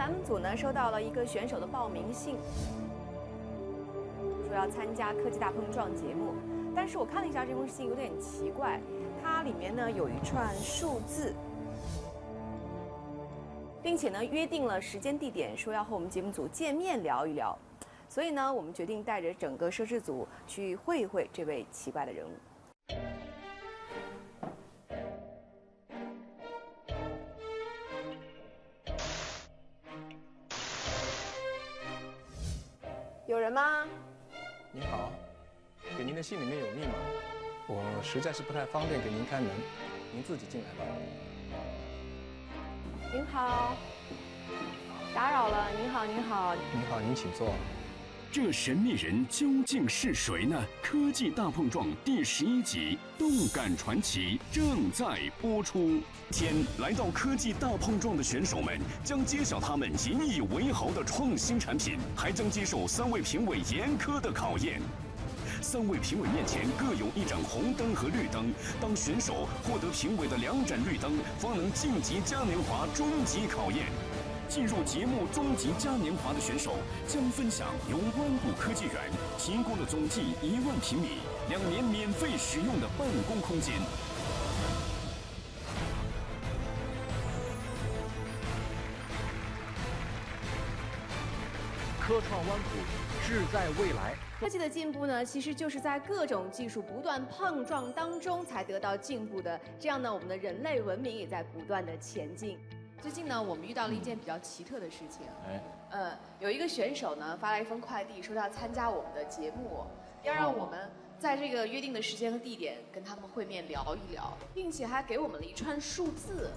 栏目组呢收到了一个选手的报名信，说要参加科技大碰撞节目，但是我看了一下这封信有点奇怪，它里面呢有一串数字，并且呢约定了时间地点，说要和我们节目组见面聊一聊，所以呢我们决定带着整个摄制组去会一会这位奇怪的人物。有人吗？您好，给您的信里面有密码，我实在是不太方便给您开门，您自己进来吧。您好，打扰了。您好，您好。您好，您请坐。这神秘人究竟是谁呢？科技大碰撞第11集《动感传奇》正在播出。天来到科技大碰撞的选手们将揭晓他们引以为豪的创新产品，还将接受3位评委严苛的考验。3位评委面前各有1盏红灯和绿灯，当选手获得评委的2盏绿灯，方能晋级嘉年华终极考验。进入节目终极嘉年华的选手将分享由湾谷科技园提供的总计1万平米、2年免费使用的办公空间。科创湾谷，志在未来。科技的进步呢，其实就是在各种技术不断碰撞当中才得到进步的。这样呢，我们的人类文明也在不断的前进。最近呢，我们遇到了一件比较奇特的事情。有一个选手呢发来一封快递，说要参加我们的节目，要让我们在这个约定的时间和地点跟他们会面聊一聊，并且还给我们了一串数字，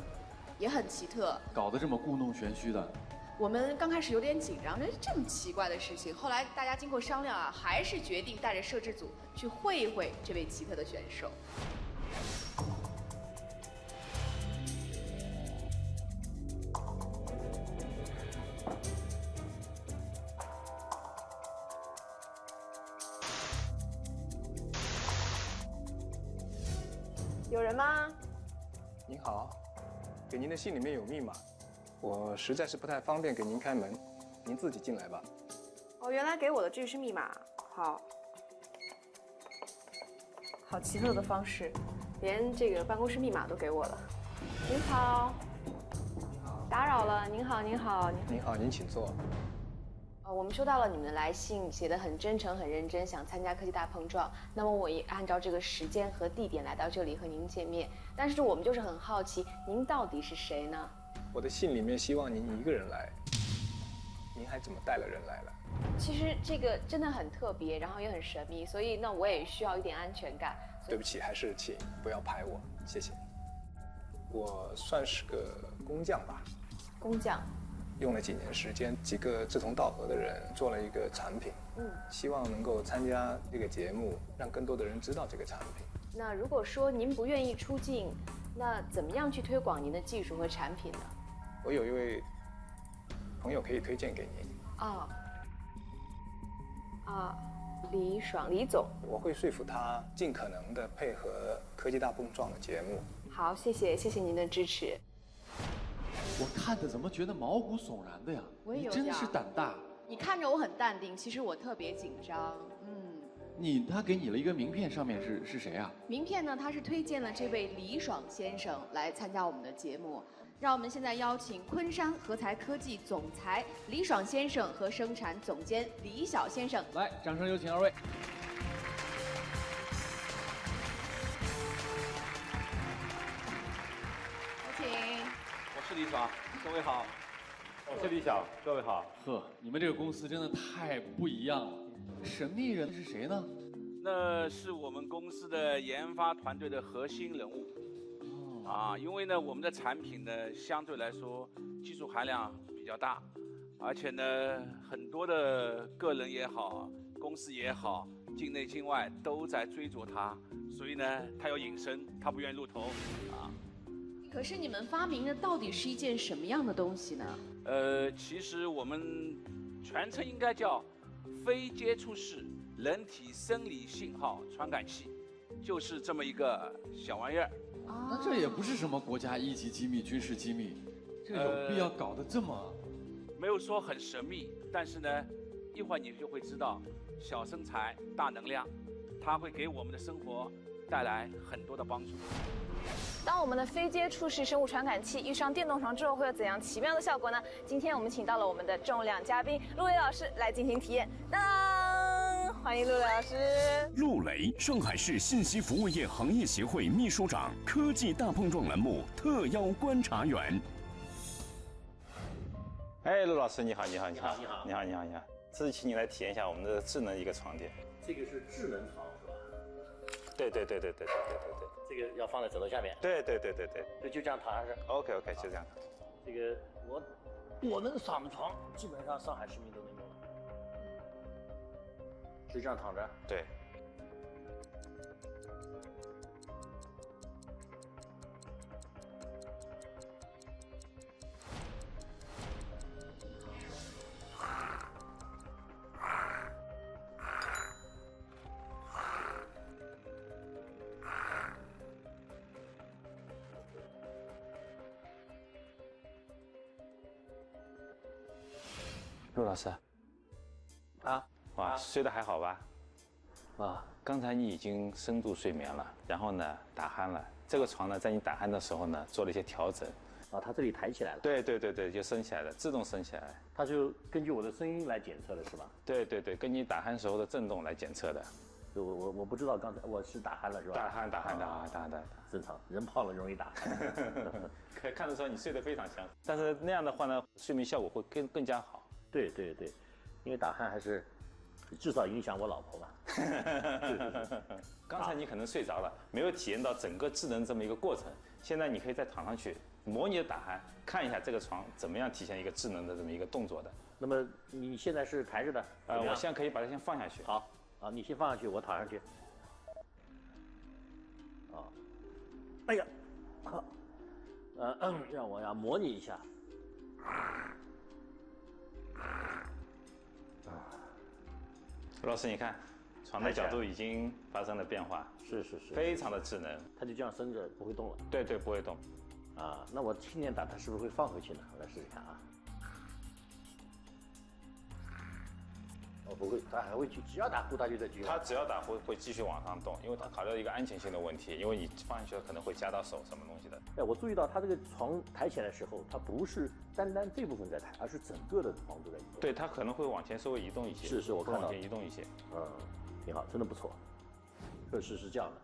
也很奇特。搞得这么故弄玄虚的。我们刚开始有点紧张，这么奇怪的事情。后来大家经过商量啊，还是决定带着摄制组去会一会这位奇特的选手。有人吗？您好，给您的信里面有密码，我实在是不太方便给您开门，您自己进来吧。哦，原来给我的这是密码。好奇特的方式，连这个办公室密码都给我了。您好，打扰了。您好，您好。您好，您请坐。我们收到了你们的来信，写得很真诚、很认真，想参加科技大碰撞。那么我也按照这个时间和地点来到这里和您见面。但是我们就是很好奇，您到底是谁呢？我的信里面希望您一个人来，您还怎么带了人来了？其实这个真的很特别，然后也很神秘，所以那我也需要一点安全感。对不起，还是请不要拍我，谢谢。我算是个工匠吧。工匠。用了几年时间，几个志同道合的人做了一个产品，希望能够参加这个节目，让更多的人知道这个产品。那如果说您不愿意出镜，那怎么样去推广您的技术和产品呢？我有一位朋友可以推荐给您。李爽，李总，我会说服他尽可能的配合科技大碰撞的节目。好，谢谢您的支持。我看着怎么觉得毛骨悚然的呀？我也有你真是胆大。你看着我很淡定，其实我特别紧张。他给你了一个名片，上面是谁啊？名片呢，他是推荐了这位李爽先生来参加我们的节目。让我们现在邀请昆山合材科技总裁李爽先生和生产总监李晓先生来，掌声有请2位。有请。我是李爽，各位好。我是李晓，各位好。呵，你们这个公司真的太不一样了。神秘人是谁呢？那是我们公司的研发团队的核心人物。因为呢，我们的产品呢相对来说技术含量比较大，而且呢很多的个人也好，公司也好，境内境外都在追逐它，所以呢他要隐身，他不愿意露头可是你们发明的到底是一件什么样的东西呢？其实我们全称应该叫非接触式人体生理信号传感器，就是这么一个小玩意儿。那这也不是什么国家一级机密、军事机密，这有必要搞得这么？没有说很神秘，但是呢，一会儿你就会知道，小身材大能量，它会给我们的生活带来很多的帮助。当我们的非接触式生物传感器遇上电动床之后，会有怎样奇妙的效果呢？今天我们请到了我们的重量嘉宾陆雷老师来进行体验。当，欢迎陆雷老师。陆雷，上海市信息服务业行业协会秘书长，科技大碰撞栏目特邀观察员。哎，陆老师，你好，你好，你好，你好，你好，你好，你好。这次请你来体验一下我们的智能一个床垫。这个是智能床是吧？对。这个要放在枕头下面。对。就这样躺上去。OK， 就这样。这个我能上床，基本上上海市民都能用了。就这样躺着。对。陆老师，哇，睡得还好吧？刚才你已经深度睡眠了，然后呢打鼾了。这个床呢，在你打鼾的时候呢，做了一些调整。它这里抬起来了。对，就升起来了，自动升起来。它就根据我的声音来检测的是吧？对，根据打鼾时候的震动来检测的。我不知道刚才我是打鼾了是吧？打鼾，正常，人胖了容易打鼾。可以看得出来你睡得非常香，但是那样的话呢，睡眠效果会更加好。对，因为打鼾还是至少影响我老婆嘛。刚才你可能睡着了，没有体验到整个智能这么一个过程。现在你可以再躺上去，模拟的打鼾，看一下这个床怎么样体现一个智能的这么一个动作的。那么你现在是抬着的？我现在可以把它先放下去。好，你先放下去，我躺上去。哎呀，好，让我要模拟一下。陆老师，你看，床的角度已经发生了变化，是，非常的智能。它就这样伸着，不会动了。对，不会动。那我轻点打，它是不是会放回去呢？我来试试看啊。不会，它还会去，只要打呼它就在继续。它只要打呼会继续往上动，因为它考虑到一个安全性的问题，因为你放下去可能会夹到手什么东西的。我注意到它这个床抬起来的时候，它不是单这部分在抬，而是整个的床都在移动。对，它可能会往前稍微移动一些。是，我看到往前移动一些。挺好，真的不错。测试是这样的，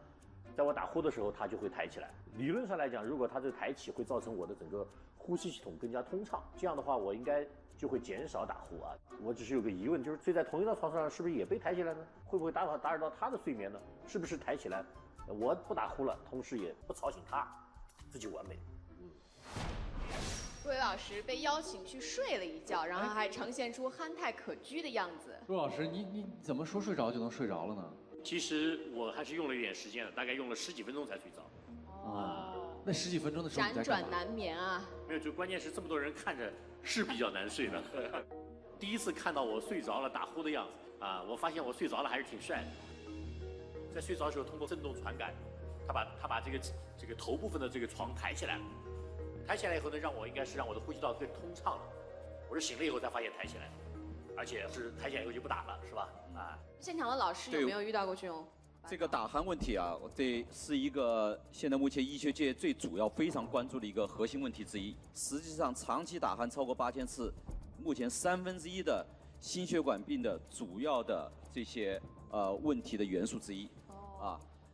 在我打呼的时候，它就会抬起来。理论上来讲，如果它这抬起，会造成我的整个呼吸系统更加通畅。这样的话，我应该就会减少打呼啊。我只是有个疑问，就是睡在同一张床上，是不是也被抬起来呢？会不会打扰到他的睡眠呢？是不是抬起来，我不打呼了，同时也不吵醒他，这就完美。陆雷老师被邀请去睡了一觉，然后还呈现出憨态可掬的样子。陆老师，你怎么说睡着就能睡着了呢？其实我还是用了一点时间的，大概用了10几分钟才睡着。那10几分钟的时候你在干嘛？辗转难眠啊。没有，就关键是这么多人看着是比较难睡的。第一次看到我睡着了打呼的样子我发现我睡着了还是挺帅的。在睡着的时候，通过震动传感，他把这个头部分的这个床抬起来了。抬起来以后呢，让我的呼吸道更通畅了。我是醒了以后才发现抬起来，而且是抬起来以后就不打了，是吧？现场的老师有没有遇到过这种？这个打鼾问题啊，这是一个现在目前医学界最主要、非常关注的一个核心问题之一。实际上，长期打鼾超过8000次，目前1/3的心血管病的主要的这些问题的元素之一。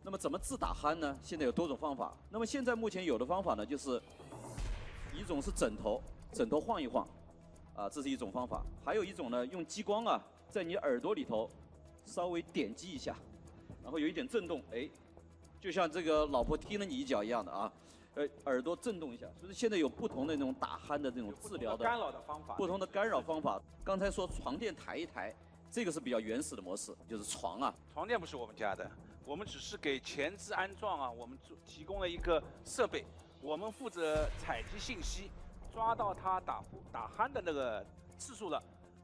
那么怎么治打鼾呢？现在有多种方法。那么现在目前有的方法呢，就是一种是枕头晃一晃，这是一种方法。还有一种呢，用激光在你耳朵里头稍微点击一下。然后有一点震动，就像这个老婆踢了你一脚一样的耳朵震动一下。所以现在有不同的那种打鼾的这种治疗的干扰的方法，不同的干扰方法。刚才说床垫抬一抬，这个是比较原始的模式，就是床垫不是我们家的，我们只是给前置安装我们提供了一个设备，我们负责采集信息，抓到他打鼾的那个次数了，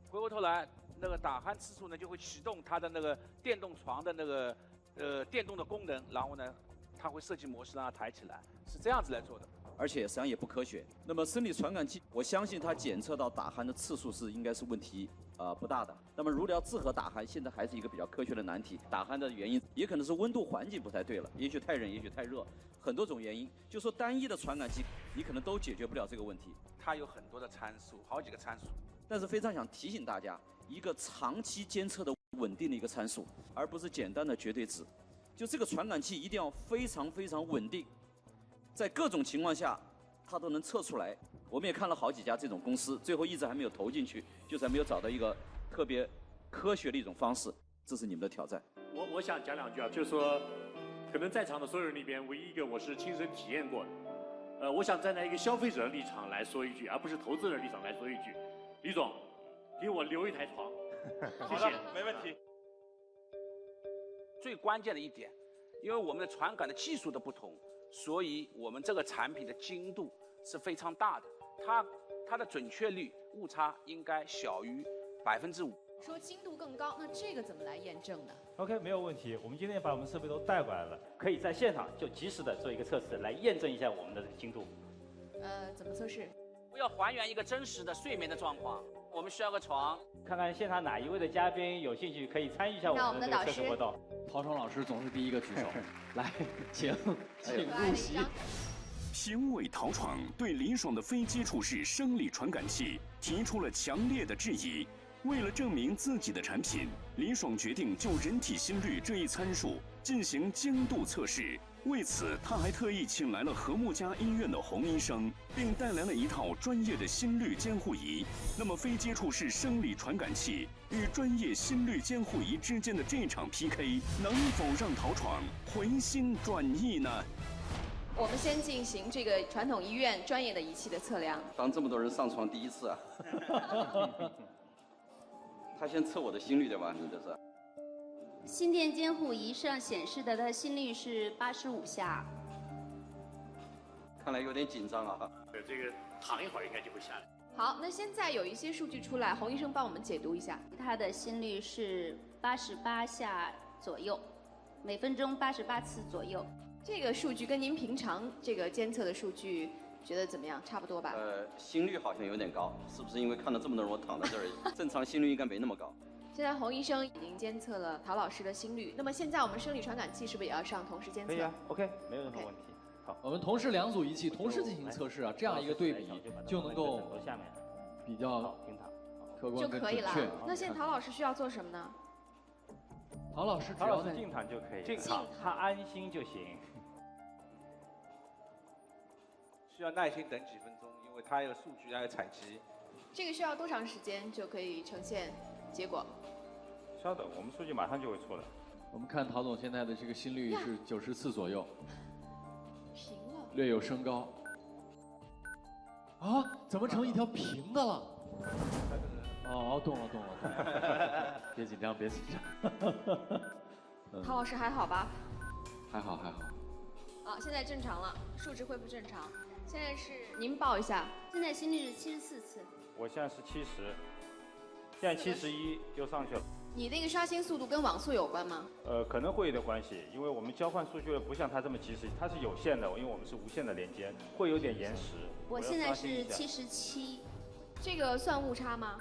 回过头来那个打鼾次数呢就会启动它的那个电动床的那个电动的功能，然后呢，它会设计模式让它抬起来，是这样子来做的。而且实际上也不科学。那么生理传感器，我相信它检测到打鼾的次数是应该是问题不大的。那么如疗治和打鼾现在还是一个比较科学的难题。打鼾的原因也可能是温度环境不太对了，也许太冷，也许太热，很多种原因。就说单一的传感器，你可能都解决不了这个问题。它有很多的参数，好几个参数。但是非常想提醒大家，一个长期监测的稳定的一个参数，而不是简单的绝对值。就这个传感器一定要非常非常稳定，在各种情况下它都能测出来。我们也看了好几家这种公司，最后一直还没有投进去，就是还没有找到一个特别科学的一种方式。这是你们的挑战。我想讲两句啊，就是说，可能在场的所有人里边，唯一一个我是亲身体验过的。我想站在一个消费者的立场来说一句，而不是投资人的立场来说一句。李总，给我留一台床，谢谢。没问题。最关键的一点，因为我们的传感的技术的不同，所以我们这个产品的精度是非常大的，它的准确率误差应该小于5%。说精度更高，那这个怎么来验证呢 ？OK， 没有问题。我们今天把我们设备都带过来了，可以在现场就及时的做一个测试，来验证一下我们的这个精度。怎么测试？我要还原一个真实的睡眠的状况，我们需要个床。看看现场哪一位的嘉宾有兴趣，可以参与一下我们的这个测试活动。陶冲老师总是第一个举手，来，请入席。评委陶闯对李爽的非接触式生理传感器提出了强烈的质疑。为了证明自己的产品，李爽决定就人体心率这一参数进行精度测试。为此，他还特意请来了和睦家医院的洪医生，并带来了一套专业的心率监护仪。那么，非接触式生理传感器与专业心率监护仪之间的这场 PK， 能否让陶闯回心转意呢？我们先进行这个传统医院专业的仪器的测量。当这么多人上床第一次啊！他先测我的心率对吧？你这是。心电监护仪上显示的，他的心率是85下。看来有点紧张啊！对，这个躺一会儿应该就会下来。好，那现在有一些数据出来，洪医生帮我们解读一下。他的心率是88下左右，每分钟88次左右。这个数据跟您平常这个监测的数据觉得怎么样？差不多吧？心率好像有点高，是不是因为看了这么多人我躺在这儿，正常心率应该没那么高？现在洪医生已经监测了陶老师的心率，那么现在我们生理传感器是不是也要上同时监测？可以啊 ，OK， 没有任何问题。好，我们同时2组仪器同时进行测试啊，这样一个对比就能够比较客观跟准确。那现在陶老师需要做什么呢？陶老师只要静躺就可以，静躺，他安心就行。需要耐心等几分钟，因为它有数据要采集。这个需要多长时间就可以呈现结果？稍等，我们数据马上就会出来。我们看陶总现在的这个心率是90次左右，平了，略有升高。啊，怎么成一条平的了？哦，动了，别紧张，别紧张。陶老师还好吧？还好。啊，现在正常了，数值恢复正常。现在是您报一下，现在心率是74次。我现在是70，现在71又上去了。你那个刷新速度跟网速有关吗？可能会有点关系，因为我们交换数据不像它这么及时，它是有限的，因为我们是无线的连接，会有点延时。我现在是77，这个算误差吗？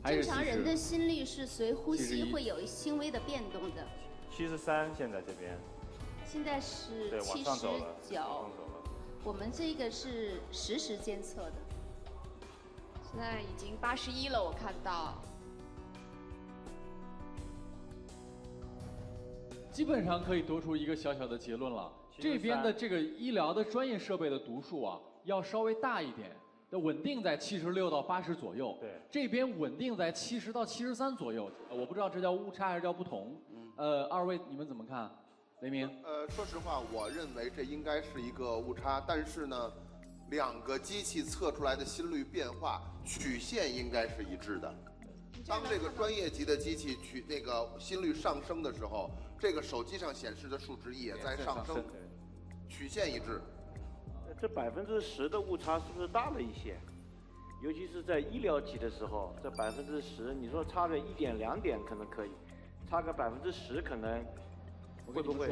正常人的心率是随呼吸会有轻微的变动的。73现在这边。现在是对，往上走了。我们这个是实时监测的。现在已经81了，我看到。基本上可以得出一个小小的结论了。这边的这个医疗的专业设备的读数啊，要稍微大一点，稳定在76到80左右。对，这边稳定在70到73左右。我不知道这叫误差还是叫不同。二位你们怎么看？雷鸣。说实话，我认为这应该是一个误差，但是呢，2个机器测出来的心率变化曲线应该是一致的。当这个专业级的机器那个心率上升的时候，这个手机上显示的数值也在上升，曲线一致。这10%的误差是不是大了一些？尤其是在医疗级的时候，这10%，你说差个1点2点可能可以，差个10%可能会不会？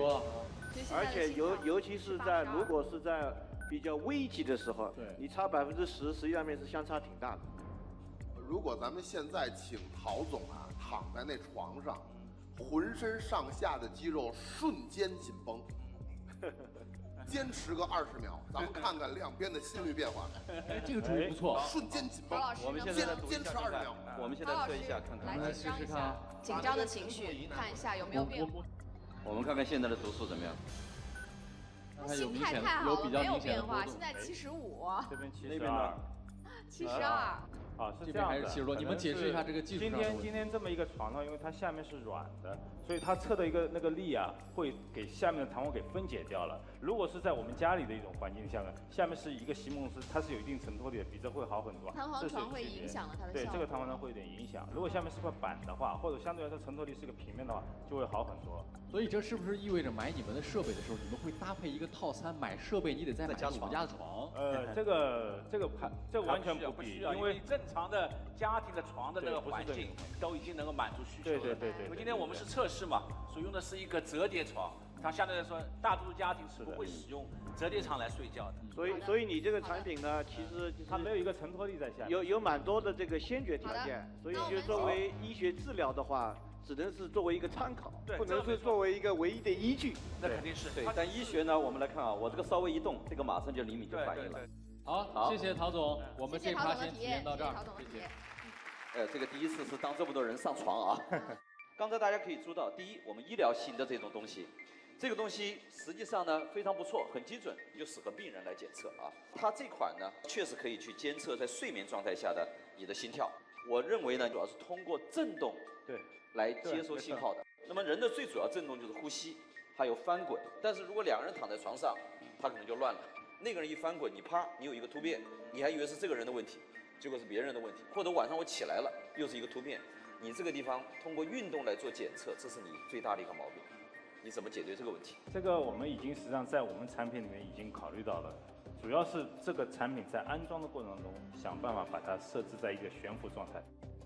而且尤其是如果是在比较危急的时候，你差10%，实际上面是相差挺大的。如果咱们现在请陶总啊躺在那床上，浑身上下的肌肉瞬间紧绷，坚持个20秒，咱们看看两边的心率变化。哎，这个主意不错，瞬间紧绷。我们现在坚持20秒。我们现在测一下看看。来紧张一下，紧张的情绪，看一下有没有变化。我们看看现在的读数怎么样。心态太好了，没有变化，现在75。这边72。72。啊，是这样的。70多，你们解释一下这个技术上的问题。今天这么一个床套，因为它下面是软的，所以它测的那个力啊，会给下面的弹簧给分解掉了。如果是在我们家里的一种环境下呢，下面是一个席梦思，它是有一定承托力的，比这会好很多。弹簧床会影响了它的效果。对，这个弹簧床会有点影响。如果下面是块板的话，或者相对来说承托力是个平面的话，就会好很多。所以这是不是意味着买你们的设备的时候，你们会搭配一个套餐？买设备你得再买你们家的床？这个完全不必，因为正常的家庭的床的那个环境都已经能够满足需求了。对。因为今天我们是测试嘛，所以用的是一个折叠床，它相对来说大多数家庭是不会使用折叠床来睡觉的。所以你这个产品呢，其实它没有一个承托力在下面，有蛮多的这个先决条件，所以就作为医学治疗的话，只能是作为一个参考，不能是作为一个唯一的依据。那肯定是对。但医学呢，我们来看啊，我这个稍微一动，这个马上就厘米就反应了。好，谢谢陶总，我们这趴先体验到这儿，谢谢。这个第一次是当这么多人上床啊。刚才大家可以注意到，第一，我们医疗型的这种东西，这个东西实际上呢非常不错，很精准，就适合病人来检测啊。它这款呢确实可以去监测在睡眠状态下的你的心跳。我认为呢，主要是通过震动来接收信号的。那么人的最主要震动就是呼吸，还有翻滚。但是如果两个人躺在床上，他可能就乱了。那个人一翻滚，你啪，你有一个突变，你还以为是这个人的问题，结果是别人的问题。或者晚上我起来了，又是一个突变，你这个地方通过运动来做检测，这是你最大的一个毛病。你怎么解决这个问题？这个我们已经实际上在我们产品里面已经考虑到了，主要是这个产品在安装的过程当中，想办法把它设置在一个悬浮状态，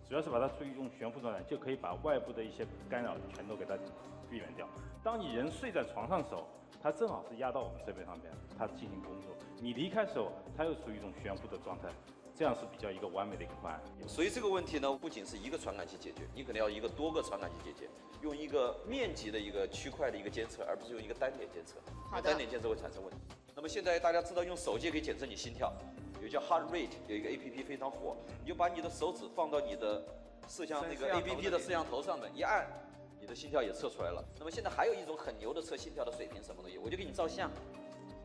主要是把它处于一种悬浮状态，就可以把外部的一些干扰全都给它避免掉。当你人睡在床上的时候，它正好是压到我们设备上边，它进行工作。你离开的时候，它又处于一种悬浮的状态，这样是比较一个完美的一个方案。所以这个问题呢，不仅是一个传感器解决，你可能要一个多个传感器解决，用一个面积的一个区块的一个监测，而不是用一个单点监测。因为单点监测会产生问题。那么现在大家知道用手机可以检测你心跳，有叫 Heart Rate， 有一个 APP 非常火，你就把你的手指放到你的摄像那个 APP 的摄像头上面一按，你的心跳也测出来了。那么现在还有一种很牛的测心跳的水平，什么东西？我就给你照相，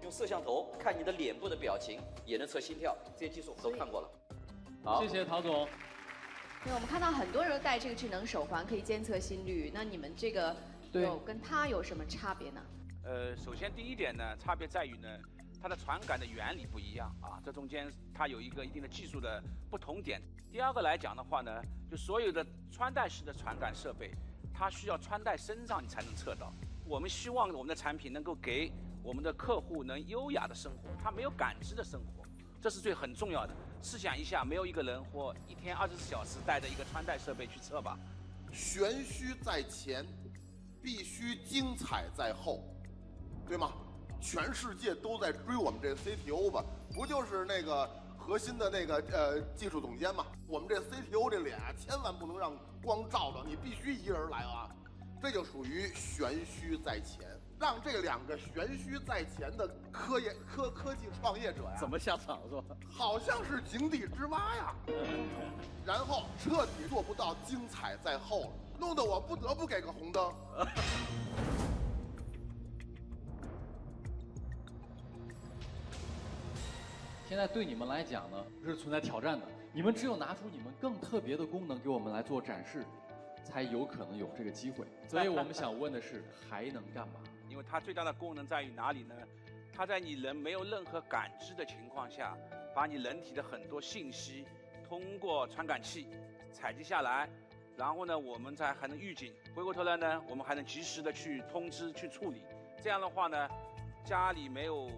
用摄像头看你的脸部的表情，也能测心跳。这些技术我们都看过了。好，谢谢陶总。对，我们看到很多人都戴这个智能手环，可以监测心率。那你们这个跟它有什么差别呢？首先第一点呢，差别在于呢，它的传感的原理不一样啊，这中间它有一个一定的技术的不同点。第二个来讲的话呢，就所有的穿戴式的传感设备，它需要穿戴身上你才能测到。我们希望我们的产品能够给我们的客户能优雅的生活，他没有感知的生活，这是很重要的。试想一下，没有一个人或一天24小时带着一个穿戴设备去测吧。玄虚在前，必须精彩在后，对吗？全世界都在追我们这 CTO 吧，不就是那个核心的那个技术总监嘛？我们这 CTO 这脸啊，千万不能让光照着，你必须一人来啊，这就属于玄虚在前。让这两个玄虚在前的科技创业者呀，怎么下场是吧？好像是井底之蛙呀，然后彻底做不到精彩在后了，弄得我不得不给个红灯。现在对你们来讲呢，是存在挑战的。你们只有拿出你们更特别的功能给我们来做展示，才有可能有这个机会。所以我们想问的是，还能干嘛？因为它最大的功能在于哪里呢？它在你人没有任何感知的情况下，把你人体的很多信息通过传感器采集下来，然后呢，我们还能预警。回过头来呢，我们还能及时的去通知、去处理。这样的话呢，家里没有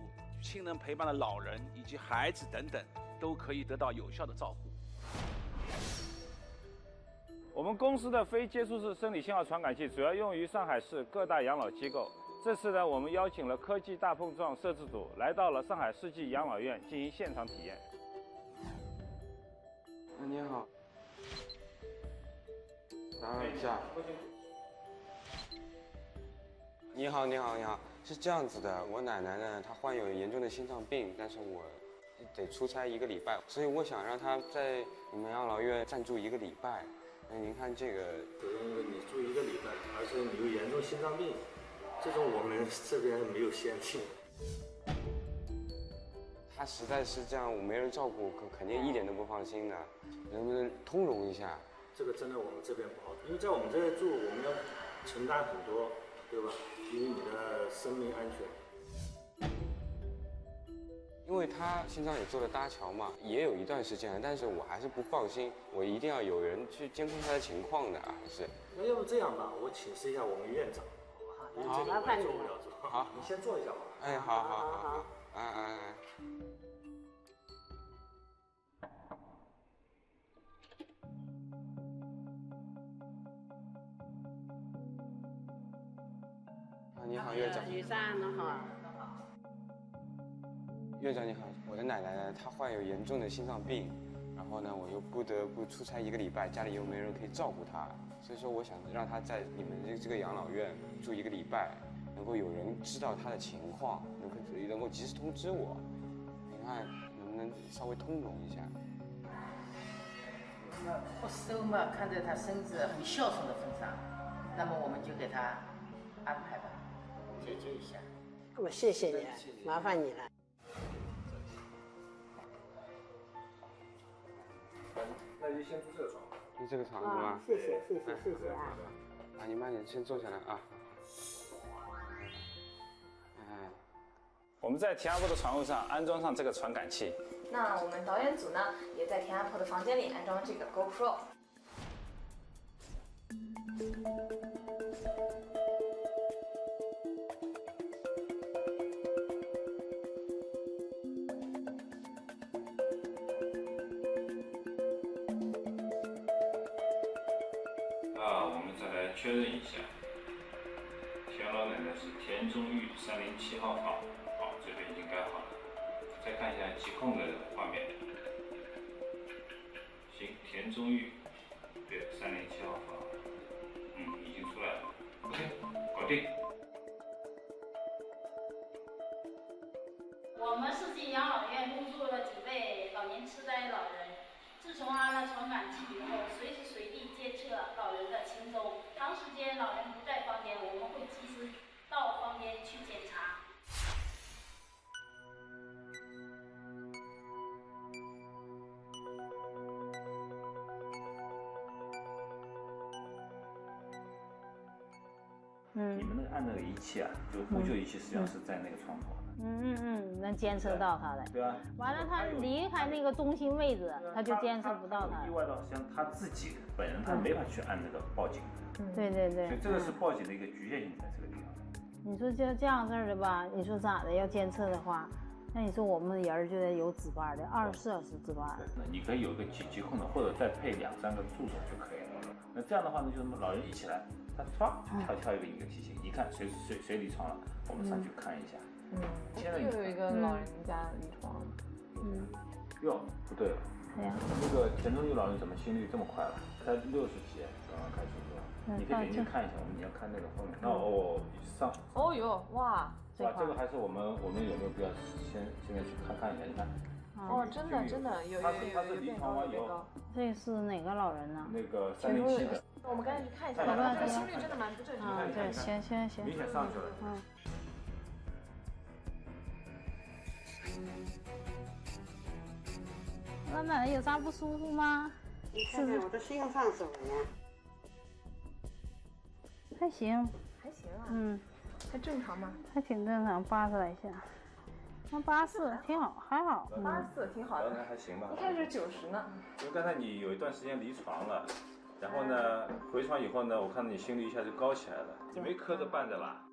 亲人陪伴的老人以及孩子等等，都可以得到有效的照顾。我们公司的非接触式生理信号传感器主要用于上海市各大养老机构，这次呢，我们邀请了科技大碰撞摄制组来到了上海世纪养老院进行现场体验。你好，打扰一下。你好，你好，你好，是这样子的，我奶奶呢，她患有严重的心脏病，但是我得出差1个礼拜，所以我想让她在你们养老院暂住1个礼拜。那您看这个，首先你住1个礼拜，而且你有严重心脏病，这种我们这边没有限定。她实在是这样，我没人照顾，肯定一点都不放心的，能不能通融一下？这个真的我们这边不好，因为在我们这边住，我们要承担很多，对吧？因为你的生命安全。因为他心脏也做了搭桥嘛，也有一段时间了，但是我还是不放心，我一定要有人去监控他的情况的，还是。那要不这样吧，我请示一下我们院长，因为这个我也做不了做。好，你先坐一下吧。哎，好，哎。你好，院长。女士你好。院长你好，我的奶奶呢，她患有严重的心脏病，然后呢，我又不得不出差1个礼拜，家里又没人可以照顾她，所以说我想让她在你们这个养老院住1个礼拜，能够有人知道她的情况，能够及时通知我，你看能不能稍微通融一下？那不收嘛，看在她孙子很孝顺的份上，那么我们就给她安排吧，解决一下。我谢谢你，麻烦你了。那就先住这个床。住这个床是吗？谢谢啊。啊，你慢点，先坐下来啊。哎，我们在田阿婆的床位上安装上这个传感器。那我们导演组呢，也在田阿婆的房间里安装这个 GoPro。我们再来确认一下，田老奶奶是田中玉307号房，好，这边已经改好了。再看一下疾控的画面，行，田中玉，对，307号房，已经出来了 ，OK， 搞定。我们世纪养老院入住了几位老年痴呆老人。自从安了传感器以后，随时随地监测老人的行踪。长时间老人不在房间，我们会及时到房间去检查。你们那个按那个仪器啊，就呼救仪器，实际上是在那个窗口。能监测到他的。对啊。完了，他离开那个中心位置，他就监测不到他。意外到实际上他自己本人他没法去按那个报警。对。所以这个是报警的一个局限性在这个地方。你说这样式的吧，你说咋的？要监测的话，那你说我们人就得有值班的，24小时值班。那你可以有个疾控的，或者再配2、3个助手就可以了。那这样的话呢，就是老人一起来，他跳一个提醒，一看谁离床了，我们上去看一下。现在又有一个老人家离床。哟，不对了。哎呀，那个田中玉老人怎么心率这么快了？才60几，刚刚开始是吧？你可以点进去看一下，你要看那个后面。上。哦哟，哇！哇，这个还是我们有没有必要现在去看一下？你看。哦，真的有。他是离床完以后。这是哪个老人呢？那个307的。我们赶紧去看一下，他心率真的蛮不正常的。对，行。明显上去了。老奶奶有啥不舒服吗？你看看我的心脏怎么样？还行。还行啊。还正常吗？还挺正常，80来下。那84挺好，还好。84挺好的。还行吧。一开始90呢。因为刚才你有一段时间离床了，然后呢回床以后呢，我看到你心率一下就高起来了，你没磕着绊着吧？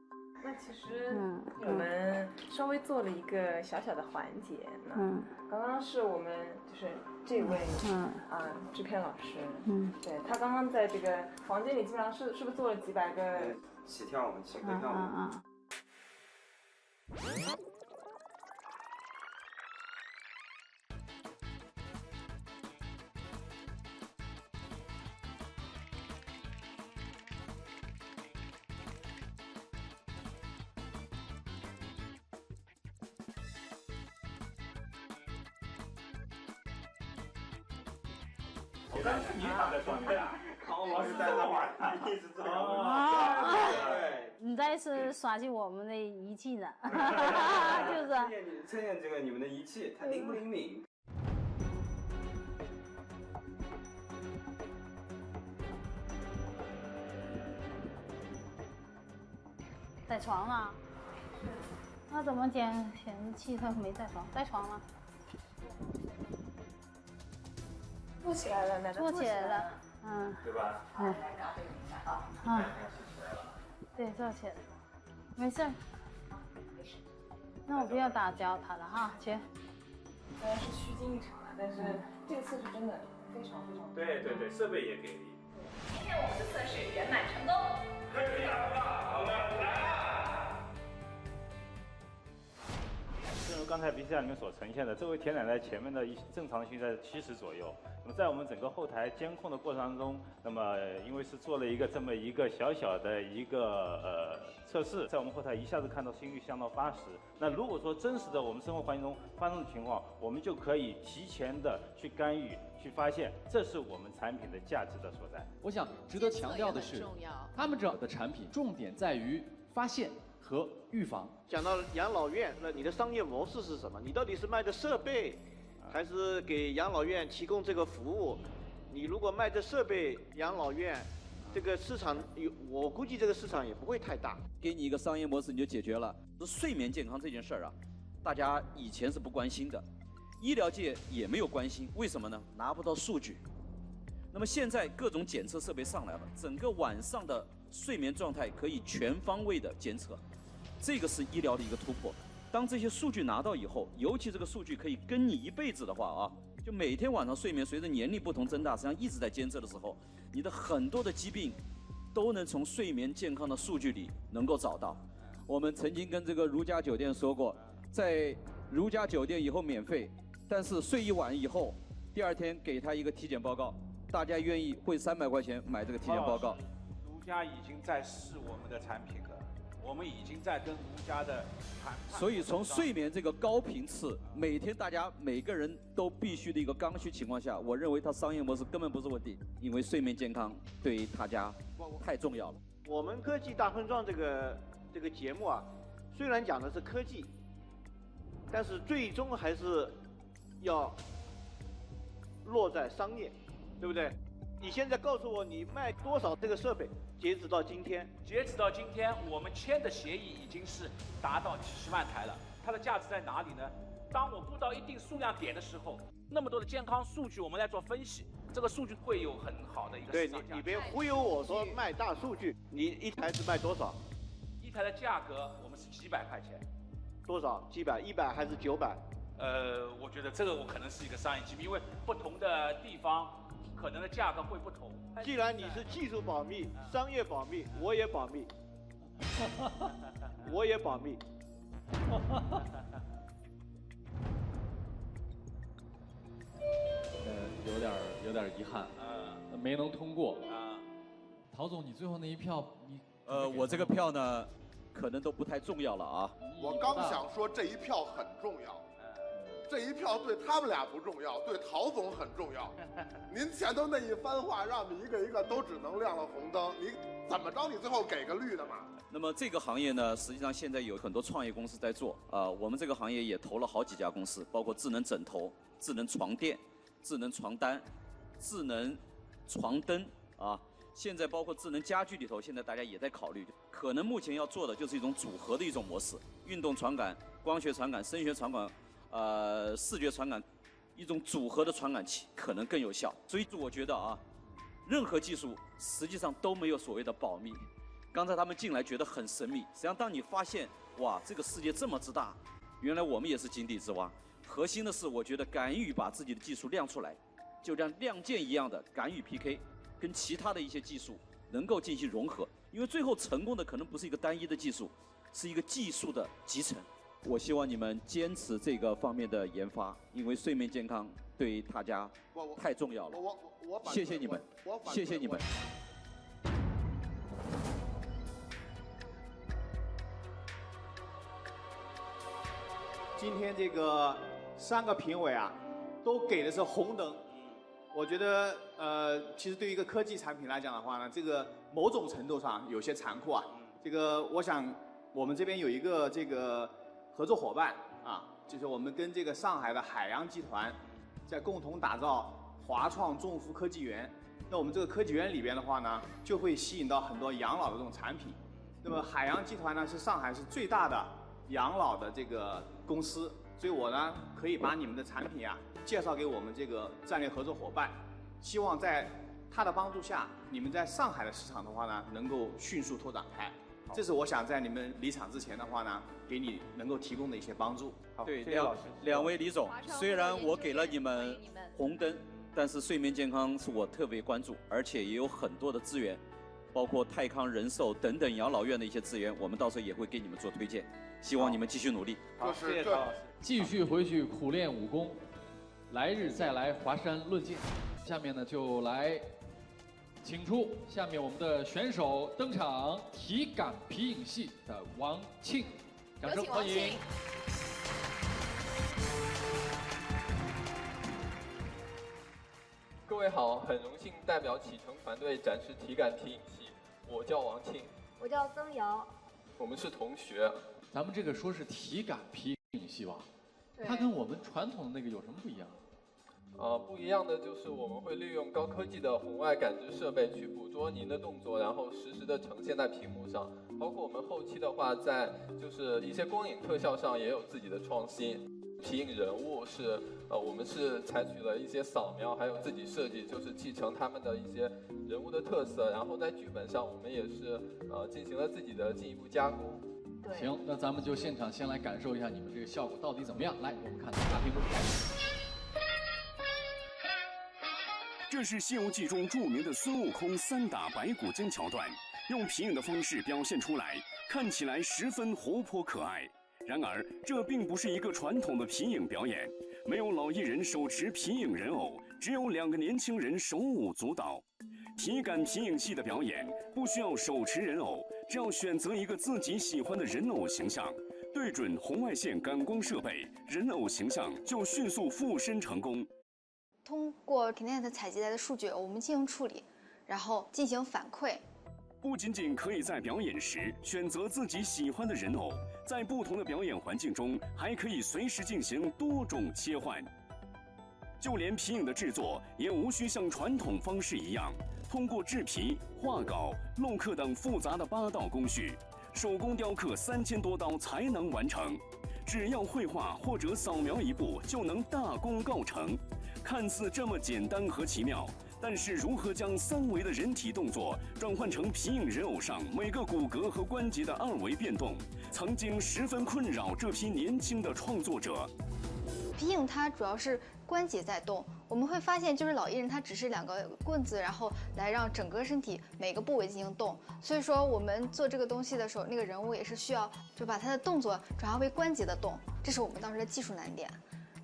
那其实我们稍微做了一个小小的环节呢。刚刚是我们就是这位制片老师，对他刚刚在这个房间里基本上是不是做了几百个起跳舞、起飞跳舞？当时你躺在床边，康老师在那玩，一直这样。对，你这是刷新我们的仪器呢，就是测验这个你们的仪器，它灵不灵敏？在床了，那怎么显示器它没在床？在床了。坐起来了，坐起来了，对吧？对，坐起来，没事儿。那我不要打搅他了哈，姐。虽然是虚惊一场了，但是这个测试真的非常。对，设备也给力。今天我们的测试圆满成功。科技大爆炸，我们来啦！正如刚才比赛里面所呈现的，这位田奶奶前面的正常性在70左右。那么在我们整个后台监控的过程当中，那么因为是做了这么一个小小的测试，在我们后台一下子看到心率降到80。那如果说真实的我们生活环境中发生的情况，我们就可以提前的去干预，去发现，这是我们产品的价值的所在。我想值得强调的是，他们这的产品重点在于发现和预防。讲到养老院，那你的商业模式是什么？你到底是卖的设备，还是给养老院提供这个服务？你如果卖的设备，养老院这个市场我估计这个市场也不会太大。给你一个商业模式你就解决了。睡眠健康这件事儿啊，大家以前是不关心的，医疗界也没有关心，为什么呢？拿不到数据。那么现在各种检测设备上来了，整个晚上的睡眠状态可以全方位的监测，这个是医疗的一个突破。当这些数据拿到以后，尤其这个数据可以跟你一辈子的话啊，就每天晚上睡眠随着年龄不同增大，实际上一直在监测的时候，你的很多的疾病都能从睡眠健康的数据里能够找到。我们曾经跟这个如家酒店说过，在如家酒店以后免费，但是睡一晚以后，第二天给他一个体检报告，大家愿意汇300块钱买这个体检报告。如家已经在试我们的产品了，我们已经在跟如家的谈判。所以从睡眠这个高频次，每天大家每个人都必须的一个刚需情况下，我认为它商业模式根本不是问题，因为睡眠健康对于大家太重要了。我们科技大碰撞这个节目啊，虽然讲的是科技，但是最终还是要落在商业，对不对？你现在告诉我你卖多少这个设备？截止到今天，我们签的协议已经是达到几十万台了。它的价值在哪里呢？当我布到一定数量点的时候，那么多的健康数据我们来做分析，这个数据会有很好的一个市场价值。对你别忽悠我说卖大数据，你一台是卖多少？一台的价格我们是几百块钱。多少？几百、100还是900？我觉得这个我可能是一个商业机密，因为不同的地方可能的价格会不同。既然你是技术保密、商业保密，我也保密，我也保密。有点遗憾，没能通过。陶总，你最后那一票，我这个票呢，可能都不太重要了啊。我刚想说这一票很重要，这一票对他们俩不重要，对陶总很重要。您前头那一番话，让你一个一个都只能亮了红灯，你怎么着你最后给个绿的嘛？那么这个行业呢，实际上现在有很多创业公司在做我们这个行业也投了好几家公司，包括智能枕头、智能床垫、智能床单、智能床灯现在包括智能家居里头，现在大家也在考虑，可能目前要做的就是一种组合的一种模式，运动传感、光学传感、声学传感、视觉传感，一种组合的传感器可能更有效。所以我觉得任何技术实际上都没有所谓的保密。刚才他们进来觉得很神秘，实际上当你发现哇，这个世界这么之大，原来我们也是井底之蛙。核心的是，我觉得敢于把自己的技术亮出来，就像亮剑一样的敢于 PK， 跟其他的一些技术能够进行融合。因为最后成功的可能不是一个单一的技术，是一个技术的集成。我希望你们坚持这个方面的研发，因为睡眠健康对于大家太重要了。谢谢你们，谢谢你们。今天这个3个评委都给的是红灯，我觉得其实对于一个科技产品来讲的话呢，这个某种程度上有些残酷啊。这个我想我们这边有一个这个合作伙伴啊，就是我们跟这个上海的海洋集团在共同打造华创众福科技园。那我们这个科技园里边的话呢，就会吸引到很多养老的这种产品。那么海洋集团呢是上海是最大的养老的这个公司，所以我呢可以把你们的产品啊介绍给我们这个战略合作伙伴，希望在他的帮助下，你们在上海的市场的话呢能够迅速拓展开。这是我想在你们离场之前的话呢，给你能够提供的一些帮助。对，两位李总，虽然我给了你们红灯，但是睡眠健康是我特别关注，而且也有很多的资源，包括泰康人寿等等养老院的一些资源，我们到时候也会给你们做推荐。希望你们继续努力。好，谢谢曹老师。继续回去苦练武功，来日再来华山论剑。下面呢就来请出下面我们的选手登场，体感皮影戏的王庆，掌声欢迎。各位好，很荣幸代表启程团队展示体感皮影戏。我叫王庆，我叫曾瑶，我们是同学。咱们这个说是体感皮影戏吧，它跟我们传统的那个有什么不一样？不一样的就是我们会利用高科技的红外感知设备去捕捉您的动作，然后实时的呈现在屏幕上。包括我们后期的话，在就是一些光影特效上也有自己的创新。皮影人物是我们是采取了一些扫描，还有自己设计，就是继承他们的一些人物的特色。然后在剧本上，我们也是进行了自己的进一步加工。行，那咱们就现场先来感受一下你们这个效果到底怎么样。来，我们看大屏幕。这是《西游记》中著名的孙悟空3打白骨精桥段，用皮影的方式表现出来，看起来十分活泼可爱。然而，这并不是一个传统的皮影表演，没有老艺人手持皮影人偶，只有2个年轻人手舞足蹈。体感皮影戏的表演不需要手持人偶，只要选择一个自己喜欢的人偶形象，对准红外线感光设备，人偶形象就迅速附身成功。通过 Kinect 采集来的数据，我们进行处理，然后进行反馈。不仅仅可以在表演时选择自己喜欢的人偶，在不同的表演环境中，还可以随时进行多种切换。就连皮影的制作，也无需像传统方式一样，通过制皮、画稿、镂刻等复杂的8道工序，手工雕刻3000多刀才能完成。只要绘画或者扫描一步，就能大功告成。看似这么简单和奇妙，但是如何将3维的人体动作转换成皮影人偶上每个骨骼和关节的2维变动，曾经十分困扰这批年轻的创作者。皮影它主要是关节在动，我们会发现就是老艺人他只是2个棍子，然后来让整个身体每个部位进行动。所以说我们做这个东西的时候，那个人物也是需要就把他的动作转化为关节的动，这是我们当时的技术难点。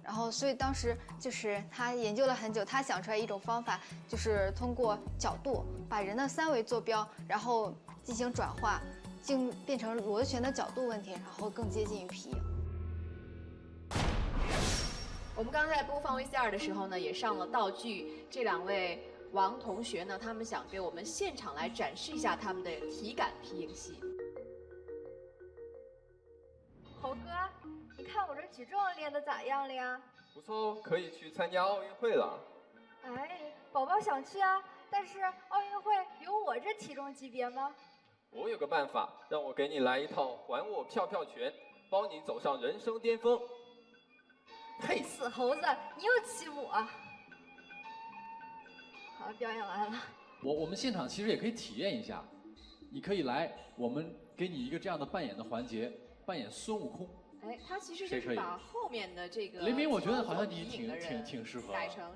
然后，所以当时就是他研究了很久，他想出来一种方法，就是通过角度把人的3维坐标，然后进行转化，变成螺旋的角度问题，然后更接近于皮影。我们刚才播放 VCR 的时候呢，也上了道具。这2位王同学呢，他们想给我们现场来展示一下他们的体感皮影戏。猴哥，你看我这举重练得咋样了呀？不错，可以去参加奥运会了。哎，宝宝想去啊，但是奥运会有我这体重级别吗？我有个办法，让我给你来一套还我票票拳，帮你走上人生巅峰。嘿，死猴子，你又欺负我！好，表演完了。我们现场其实也可以体验一下，你可以来，我们给你一个这样的扮演的环节，扮演孙悟空。哎，他其实就是把后面的这个雷鸣，我觉得好像你挺适合改成。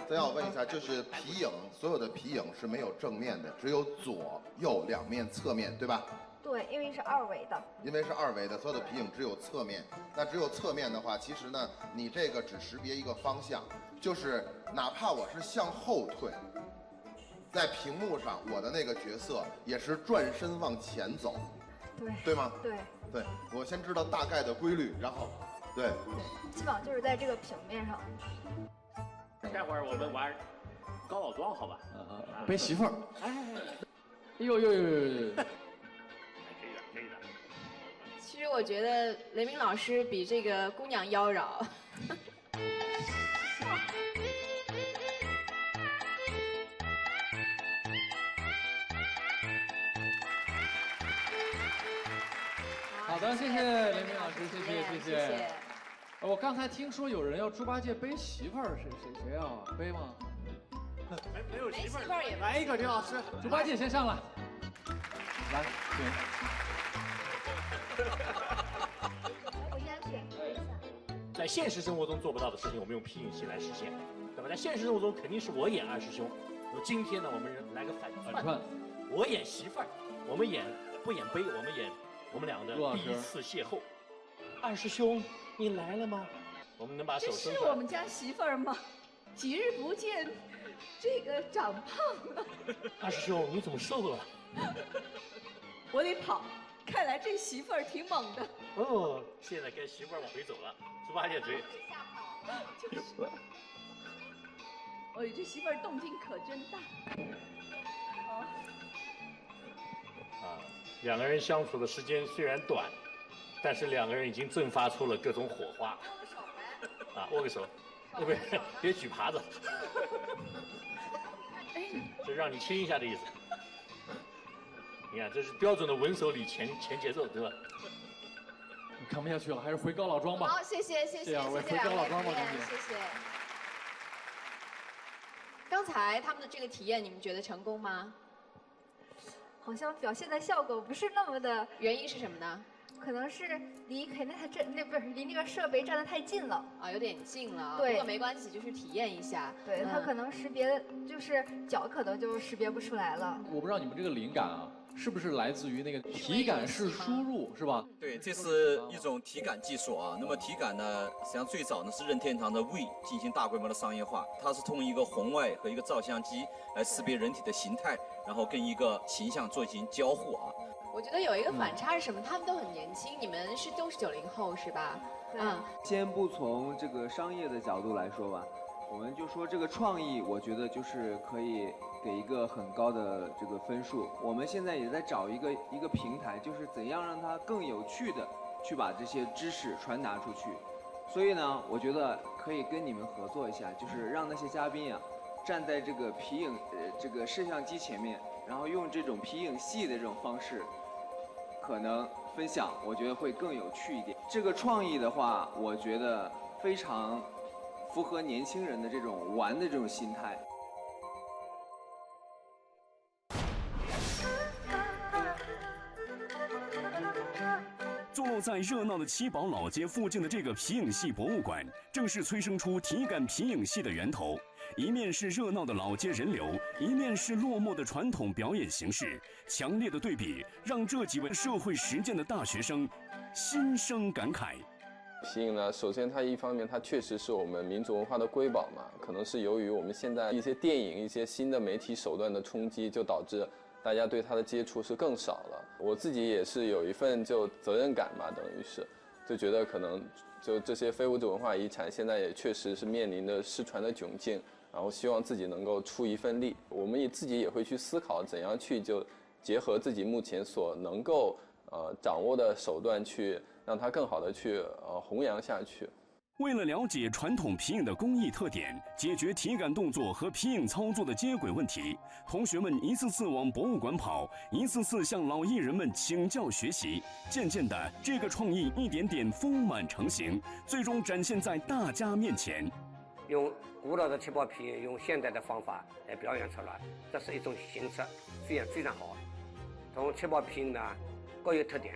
再要问一下，就是皮影，所有的皮影是没有正面的，只有左右2面侧面，对吧？对，因为是2维的。因为是2维的，所有的皮影只有侧面。那只有侧面的话，其实呢，你这个只识别一个方向，就是哪怕我是向后退，在屏幕上我的那个角色也是转身往前走。对吗？对，对，我先知道大概的规律，然后，对，基本上就是在这个平面上。待会儿我们玩高老庄，好吧？背媳妇儿。哎呦。可以的。其实我觉得雷鸣老师比这个姑娘妖娆。好的，谢谢雷鸣老师，谢谢。我刚才听说有人要猪八戒背媳妇儿，谁要啊？背吗？没有媳妇儿也来一个，李老师。猪八戒先上来。来，请。我先选择一下。在现实生活中做不到的事情，我们用皮影戏来实现，对吧？在现实生活中肯定是我演二师兄，那么今天呢，我们来个反串，我演媳妇儿，我们不演背，我们俩的第一次邂逅。二师兄，你来了吗？我们能把手伸出来。这是我们家媳妇儿吗？几日不见，这个长胖了。二师兄，你怎么瘦了？我得跑，看来这媳妇儿挺猛的。哦，现在该媳妇儿往回走了，猪八戒嘴。就是。哎，这媳妇儿动静可真大。两个人相处的时间虽然短，但是两个人已经迸发出了各种火花。握个手，别举耙子，这让你亲一下的意思。你看，这是标准的文手礼前节奏，对吧？你看不下去了，还是回高老庄吧。好，谢谢两位，回高老庄吧，谢谢。刚才他们的这个体验，你们觉得成功吗？好像表现的效果不是那么的，原因是什么呢？可能是离那个设备站得太近了啊，有点近了。对，不过没关系，就是体验一下。对，它可能识别就是脚可能就识别不出来了。我不知道你们这个灵感啊，是不是来自于那个体感式输入，是吧？对，这是一种体感技术啊。那么体感呢，实际上最早呢是任天堂的 Wii 进行大规模的商业化，它是通过一个红外和一个照相机来识别人体的形态，然后跟一个形象做进行交互啊。我觉得有一个反差是什么？他们都很年轻，你们都是90后是吧？先不从这个商业的角度来说吧，我们就说这个创意，我觉得就是可以给一个很高的这个分数。我们现在也在找一个平台，就是怎样让它更有趣的去把这些知识传达出去。所以呢，我觉得可以跟你们合作一下，就是让那些嘉宾啊站在这个皮影这个摄像机前面，然后用这种皮影戏的这种方式。可能分享，我觉得会更有趣一点。这个创意的话，我觉得非常符合年轻人的这种玩的这种心态。坐落在热闹的七宝老街附近的这个皮影戏博物馆，正是催生出体感皮影戏的源头。一面是热闹的老街人流，一面是落寞的传统表演形式，强烈的对比让这几位社会实践的大学生心生感慨。皮影呢，首先它一方面它确实是我们民族文化的瑰宝嘛，可能是由于我们现在一些电影、一些新的媒体手段的冲击，就导致大家对它的接触是更少了。我自己也是有一份就责任感吧，等于是就觉得可能就这些非物质文化遗产现在也确实是面临着失传的窘境。然后希望自己能够出一份力，我们自己也会去思考怎样去就结合自己目前所能够掌握的手段，去让它更好的去弘扬下去。为了了解传统皮影的工艺特点，解决体感动作和皮影操作的接轨问题，同学们一次次往博物馆跑，一次次向老艺人们请教学习。渐渐的，这个创意一点点丰满成型，最终展现在大家面前。用古老的七宝皮影，用现代的方法来表演出来，这是一种形式，非常好。从七宝皮影呢各有特点。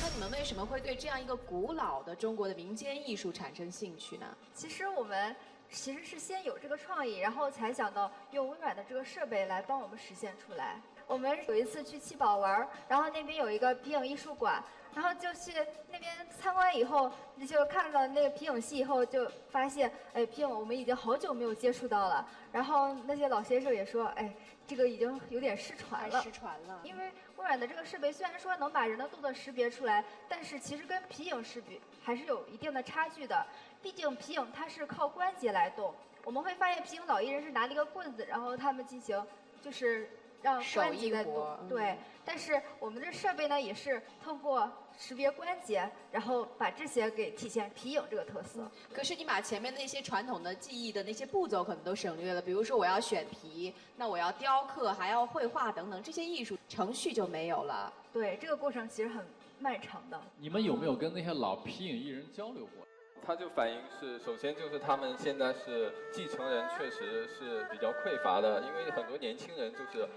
那你们为什么会对这样一个古老的中国的民间艺术产生兴趣呢？其实我们是先有这个创意，然后才想到用微软的这个设备来帮我们实现出来。我们有一次去七宝玩，然后那边有一个皮影艺术馆，然后就去那边参观以后，就看到那个皮影戏以后，就发现，哎，皮影我们已经好久没有接触到了。然后那些老先生也说，哎，这个已经有点失传了。失传了。因为微软的这个设备虽然说能把人的动作识别出来，但是其实跟皮影识别还是有一定的差距的。毕竟皮影它是靠关节来动，我们会发现皮影老艺人是拿了一个棍子，然后他们进行就是让关节在动，对。但是我们这设备呢，也是通过识别关节，然后把这些给体现皮影这个特色。可是你把前面那些传统的技艺的那些步骤可能都省略了，比如说我要选皮，那我要雕刻，还要绘画等等，这些艺术程序就没有了。对，这个过程其实很漫长的。你们有没有跟那些老皮影艺人交流过？他就反映是，首先就是他们现在是继承人确实是比较匮乏的，因为很多年轻人就是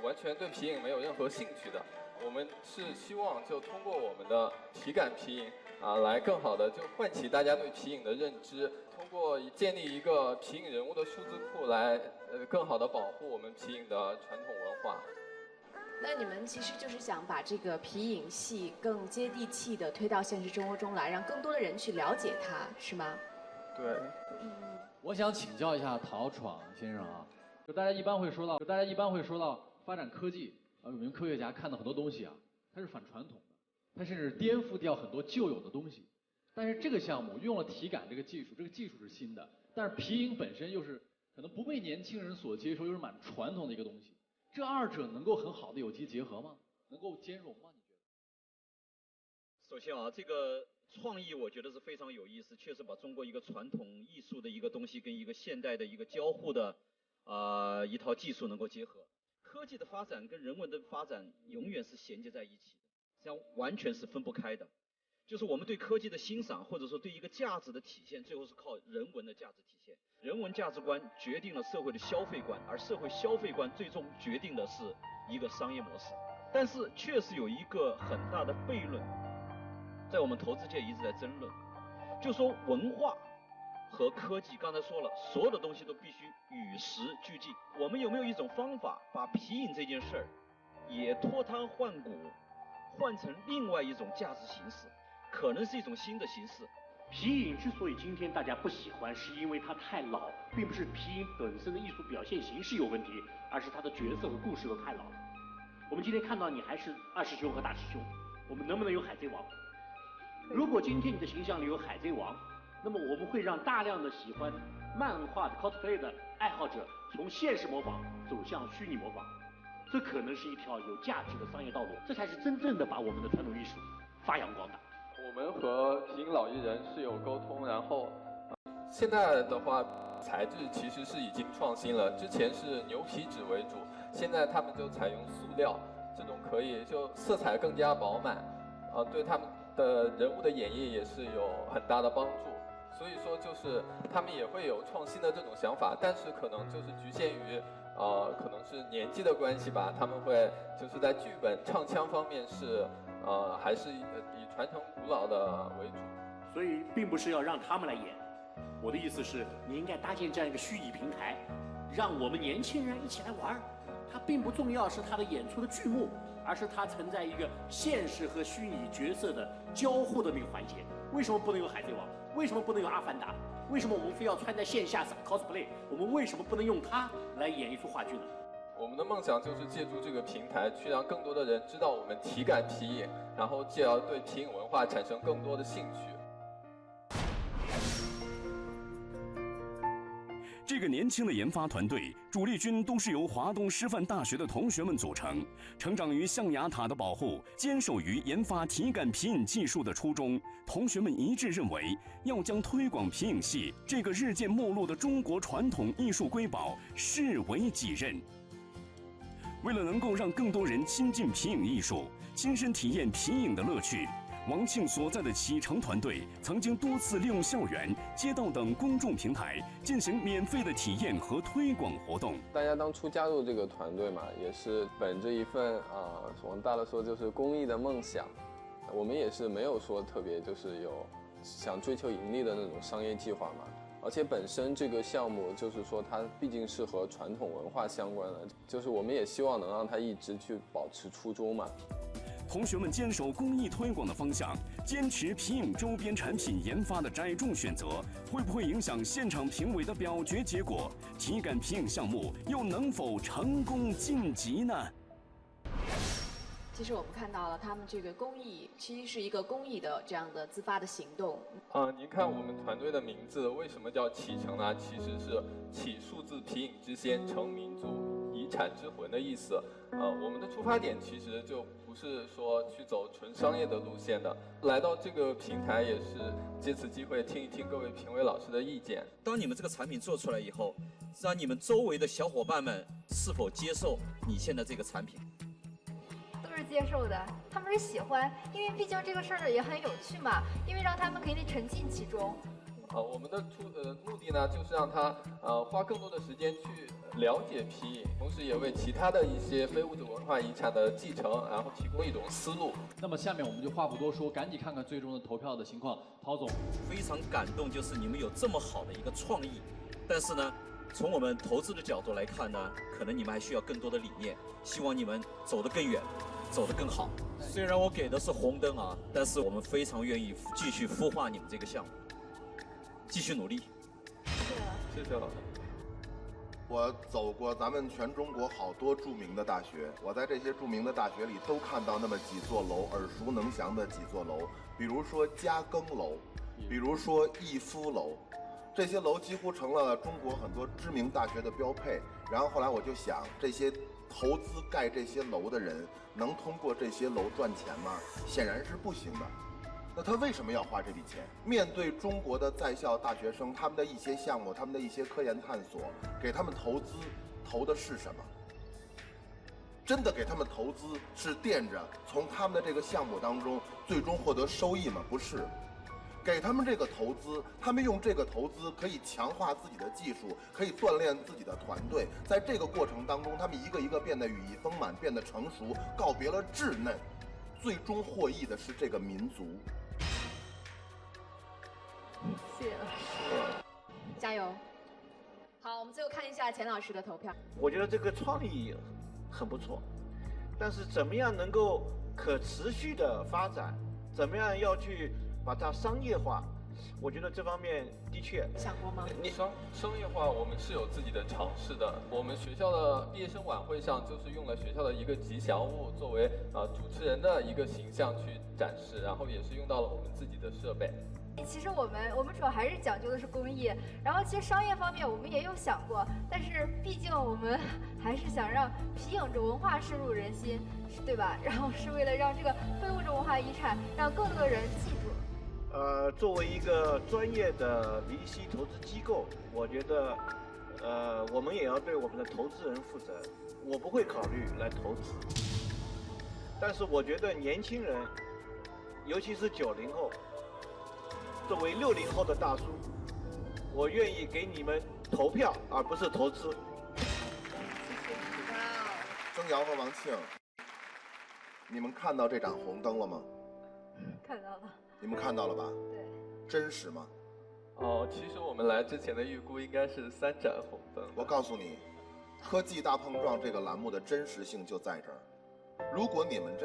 完全对皮影没有任何兴趣的。我们是希望就通过我们的体感皮影来更好的就唤起大家对皮影的认知，通过建立一个皮影人物的数字库来更好的保护我们皮影的传统文化。那你们其实就是想把这个皮影戏更接地气的推到现实生活中来，让更多的人去了解它，是吗？对。我想请教一下陶闯先生啊，就大家一般会说到发展科技，有名科学家看到很多东西啊，它是反传统的，它甚至颠覆掉很多旧有的东西。但是这个项目用了体感这个技术，这个技术是新的，但是皮影本身又是可能不被年轻人所接受，又是蛮传统的一个东西。这二者能够很好的有机结合吗？能够兼容吗？你觉得？首先啊，这个创意我觉得是非常有意思，确实把中国一个传统艺术的一个东西跟一个现代的一个交互的一套技术能够结合。科技的发展跟人文的发展永远是衔接在一起的，这样完全是分不开的。就是我们对科技的欣赏，或者说对一个价值的体现，最后是靠人文的价值体现。人文价值观决定了社会的消费观，而社会消费观最终决定的是一个商业模式。但是确实有一个很大的悖论，在我们投资界一直在争论，就说文化和科技，刚才说了，所有的东西都必须与时俱进。我们有没有一种方法，把皮影这件事儿也脱胎换骨，换成另外一种价值形式？可能是一种新的形式。皮影之所以今天大家不喜欢，是因为它太老，并不是皮影本身的艺术表现形式有问题，而是它的角色和故事都太老了。我们今天看到你还是二师兄和大师兄，我们能不能有海贼王？如果今天你的形象里有海贼王，那么我们会让大量的喜欢漫画的 cosplay 的爱好者从现实模仿走向虚拟模仿，这可能是一条有价值的商业道路，这才是真正的把我们的传统艺术发扬光大。我们和皮影老艺人是有沟通，然后现在的话材质其实是已经创新了，之前是牛皮纸为主，现在他们就采用塑料，这种可以就色彩更加饱满，对他们的人物的演绎也是有很大的帮助。所以说就是他们也会有创新的这种想法，但是可能就是局限于可能是年纪的关系吧，他们会就是在剧本唱腔方面是还是以传承古老的为主。所以并不是要让他们来演，我的意思是你应该搭建这样一个虚拟平台，让我们年轻人一起来玩。它并不重要是他的演出的剧目，而是它存在一个现实和虚拟角色的交互的那个环节。为什么不能有海贼王？为什么不能有阿凡达？为什么我们非要穿在线下 cosplay？ 我们为什么不能用它来演一出话剧呢？我们的梦想就是借助这个平台，去让更多的人知道我们体感皮影，然后继而对皮影文化产生更多的兴趣。这个年轻的研发团队主力军都是由华东师范大学的同学们组成，成长于象牙塔的保护，坚守于研发体感皮影技术的初衷。同学们一致认为，要将推广皮影戏这个日渐没落的中国传统艺术瑰宝视为己任。为了能够让更多人亲近皮影艺术，亲身体验皮影的乐趣，王庆所在的启程团队曾经多次利用校园、街道等公众平台进行免费的体验和推广活动。大家当初加入这个团队嘛，也是本着一份往大了说就是公益的梦想。我们也是没有说特别就是有想追求盈利的那种商业计划嘛。而且本身这个项目就是说它毕竟是和传统文化相关的，就是我们也希望能让它一直去保持初衷嘛。同学们坚守公益推广的方向，坚持皮影周边产品研发的窄众选择，会不会影响现场评委的表决结果？体感皮影项目又能否成功晋级呢？其实我们看到了，他们这个公益其实是一个公益的这样的自发的行动。您看我们团队的名字为什么叫启程呢？其实是启数字皮影之先，承民族遗产之魂的意思。我们的出发点其实就不是说去走纯商业的路线的。来到这个平台也是借此机会听一听各位评委老师的意见。当你们这个产品做出来以后，让你们周围的小伙伴们是否接受你现在这个产品？是接受的，他们是喜欢，因为毕竟这个事儿也很有趣嘛，因为让他们可以沉浸其中。我们的目的呢，就是让他花更多的时间去了解皮影，同时也为其他的一些非物质文化遗产的继承，然后提供一种思路。那么下面我们就话不多说，赶紧看看最终的投票的情况。陶总，非常感动，就是你们有这么好的一个创意，但是呢，从我们投资的角度来看呢，可能你们还需要更多的理念，希望你们走得更远。走得更好。虽然我给的是红灯啊，但是我们非常愿意继续孵化你们这个项目，继续努力。谢谢老师。我走过咱们全中国好多著名的大学，我在这些著名的大学里都看到那么几座楼，耳熟能详的几座楼，比如说嘉庚楼，比如说逸夫楼，这些楼几乎成了中国很多知名大学的标配。然后后来我就想，这些投资盖这些楼的人能通过这些楼赚钱吗？显然是不行的。那他为什么要花这笔钱？面对中国的在校大学生，他们的一些项目，他们的一些科研探索，给他们投资，投的是什么？真的给他们投资是惦着从他们的这个项目当中最终获得收益吗？不是。给他们这个投资，他们用这个投资可以强化自己的技术，可以锻炼自己的团队。在这个过程当中，他们一个一个变得羽翼丰满，变得成熟，告别了稚嫩，最终获益的是这个民族。谢谢老师，加油！好，我们最后看一下钱老师的投票。我觉得这个创意很不错，但是怎么样能够可持续的发展，怎么样要去把它商业化，我觉得这方面的确想过吗？商业化，我们是有自己的尝试的。我们学校的毕业生晚会上，就是用了学校的一个吉祥物作为主持人的一个形象去展示，然后也是用到了我们自己的设备。其实我们主要还是讲究的是公益，然后其实商业方面我们也有想过，但是毕竟我们还是想让皮影这文化深入人心，对吧？然后是为了让这个非物质文化遗产让更多的人记住。作为一个专业的离息投资机构，我觉得，我们也要对我们的投资人负责。我不会考虑来投资，但是我觉得年轻人，尤其是90后，作为60后的大叔，我愿意给你们投票，而不是投资。曾瑶和王庆，你们看到这盏红灯了吗？看到了。你们看到了吧？对。真实吗？其实我们来之前的预估应该是3盏红灯。我告诉你，科技大碰撞这个栏目的真实性就在这儿。如果你们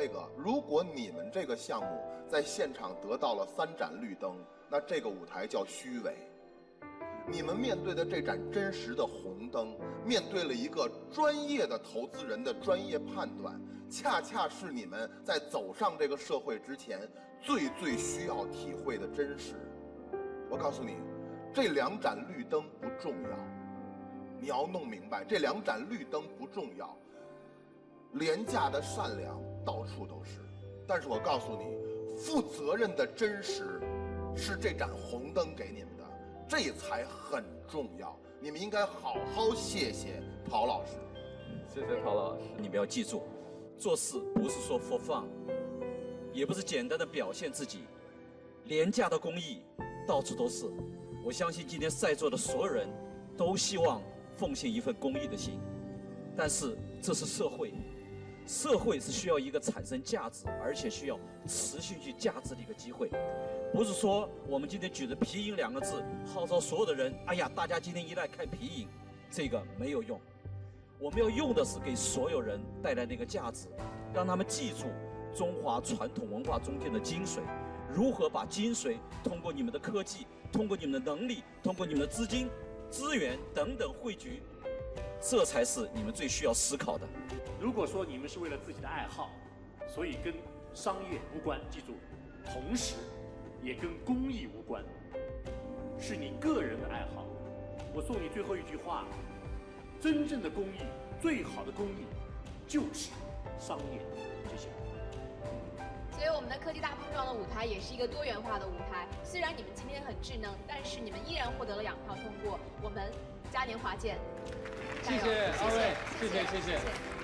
这个项目在现场得到了3盏绿灯，那这个舞台叫虚伪。你们面对的这盏真实的红灯，面对了一个专业的投资人的专业判断，恰恰是你们在走上这个社会之前最需要体会的真实。我告诉你，这2盏绿灯不重要，你要弄明白，这2盏绿灯不重要。廉价的善良到处都是，但是我告诉你，负责任的真实是这盏红灯给你们的，这才很重要。你们应该好好谢谢陶老师。谢谢陶老师。你们要记住，做事不是说 for fun， 也不是简单的表现自己，廉价的公益到处都是。我相信今天在座的所有人都希望奉献一份公益的心，但是这是社会，社会是需要一个产生价值，而且需要持续去价值的一个机会，不是说我们今天举着皮影2个字，号召所有的人，哎呀，大家今天一来看皮影，这个没有用。我们要用的是给所有人带来那个价值，让他们记住中华传统文化中间的精髓，如何把精髓通过你们的科技，通过你们的能力，通过你们的资金、资源等等汇聚，这才是你们最需要思考的。如果说你们是为了自己的爱好，所以跟商业无关，记住，同时也跟公益无关，是你个人的爱好。我送你最后一句话：真正的公益，最好的公益，就是商业。谢谢。所以我们的科技大碰撞的舞台也是一个多元化的舞台。虽然你们今天很智能，但是你们依然获得了2票通过。我们嘉年华见！谢谢二位，谢谢。